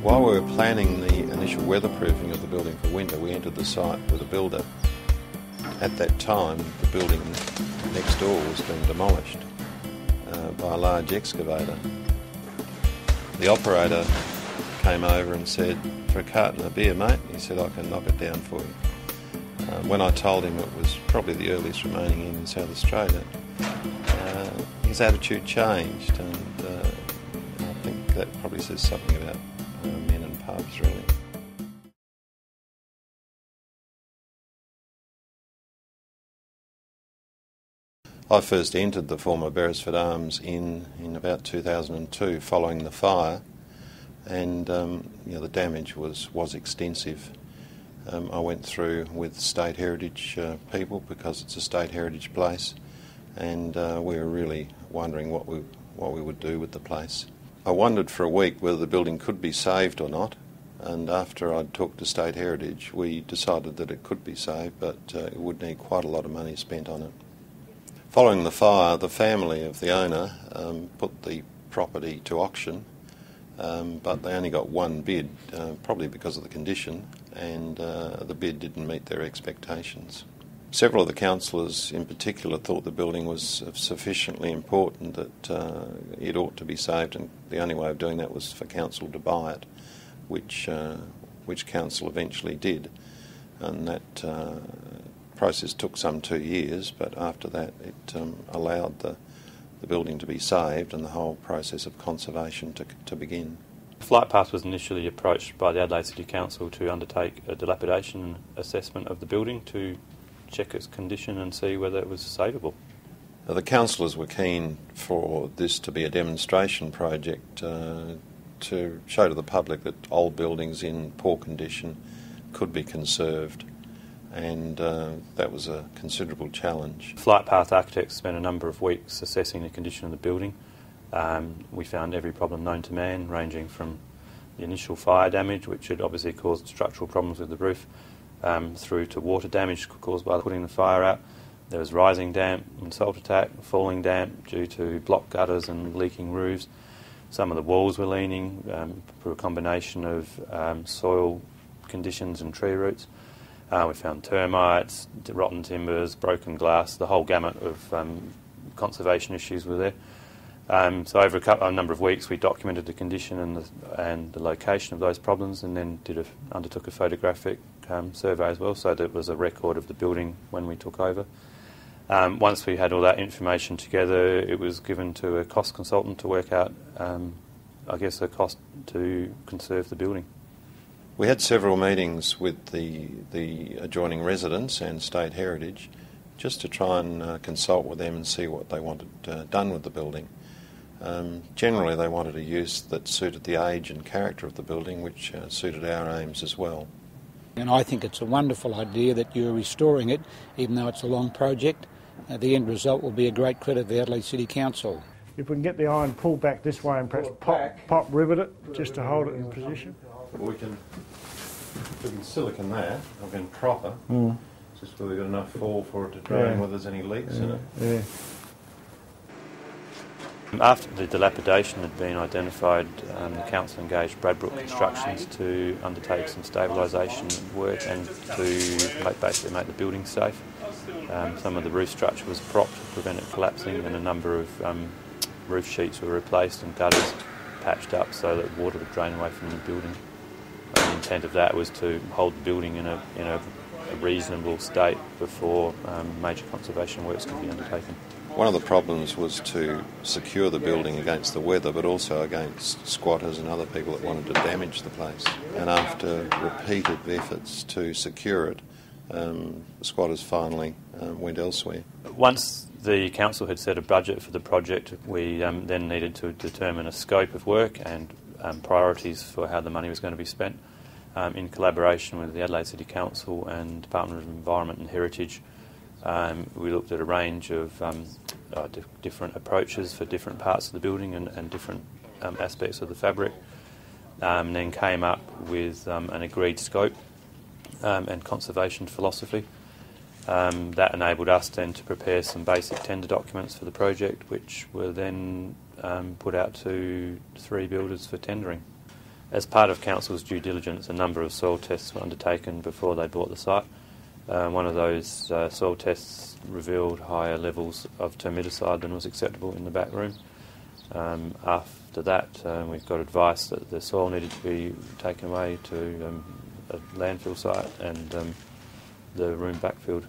While we were planning the initial weatherproofing of the building for winter, we entered the site with a builder. At that time, the building next door was being demolished by a large excavator. The operator came over and said, "For a carton of beer, mate," he said, "I can knock it down for you." When I told him it was probably the earliest remaining inn in South Australia, his attitude changed, and I think that probably says something about men and pubs, really. I first entered the former Beresford Arms Inn in about 2002 following the fire, and the damage was extensive. I went through with State Heritage people because it's a State Heritage place, and we were really wondering what we would do with the place. I wondered for a week whether the building could be saved or not, and after I'd talked to State Heritage, we decided that it could be saved, but it would need quite a lot of money spent on it. Following the fire, the family of the owner put the property to auction, but they only got one bid, probably because of the condition, and the bid didn't meet their expectations. Several of the councillors in particular thought the building was sufficiently important that it ought to be saved, and the only way of doing that was for council to buy it, which council eventually did, and that process took some 2 years, but after that it allowed the building to be saved and the whole process of conservation to begin. Flightpath was initially approached by the Adelaide City Council to undertake a dilapidation assessment of the building to check its condition and see whether it was savable. The councillors were keen for this to be a demonstration project to show to the public that old buildings in poor condition could be conserved, and that was a considerable challenge. Flightpath architects spent a number of weeks assessing the condition of the building. We found every problem known to man, ranging from the initial fire damage, which had obviously caused structural problems with the roof, through to water damage caused by putting the fire out. There was rising damp and salt attack, falling damp due to blocked gutters and leaking roofs. Some of the walls were leaning through a combination of soil conditions and tree roots. We found termites, rotten timbers, broken glass. The whole gamut of conservation issues were there. So over a number of weeks we documented the condition and the location of those problems, and then undertook a photographic survey as well, so that it was a record of the building when we took over. Once we had all that information together, it was given to a cost consultant to work out, a cost to conserve the building. We had several meetings with the adjoining residents and State Heritage just to try and consult with them and see what they wanted done with the building. Generally they wanted a use that suited the age and character of the building, which suited our aims as well. And I think it's a wonderful idea that you're restoring it, even though it's a long project. The end result will be a great credit to the Adelaide City Council. If we can get the iron pulled back this way and perhaps pop rivet it just to hold it in position. We can silicon that, or can proper, just so we've got enough fall for it to drain whether there's any leaks in it. Yeah. After the dilapidation had been identified, the council engaged Bradbrook Constructions to undertake some stabilisation work and to basically make the building safe. Some of the roof structure was propped to prevent it collapsing, and a number of roof sheets were replaced and gutters patched up so that water would drain away from the building. The intent of that was to hold the building in a reasonable state before major conservation works could be undertaken. One of the problems was to secure the building against the weather, but also against squatters and other people that wanted to damage the place. And after repeated efforts to secure it, the squatters finally went elsewhere. Once the council had set a budget for the project, we then needed to determine a scope of work and priorities for how the money was going to be spent. In collaboration with the Adelaide City Council and Department of Environment and Heritage, we looked at a range of different approaches for different parts of the building and different aspects of the fabric, and then came up with an agreed scope and conservation philosophy. That enabled us then to prepare some basic tender documents for the project, which were then put out to 3 builders for tendering. As part of Council's due diligence, a number of soil tests were undertaken before they bought the site. One of those soil tests revealed higher levels of termiticide than was acceptable in the back room. After that, we got advice that the soil needed to be taken away to a landfill site and the room backfilled.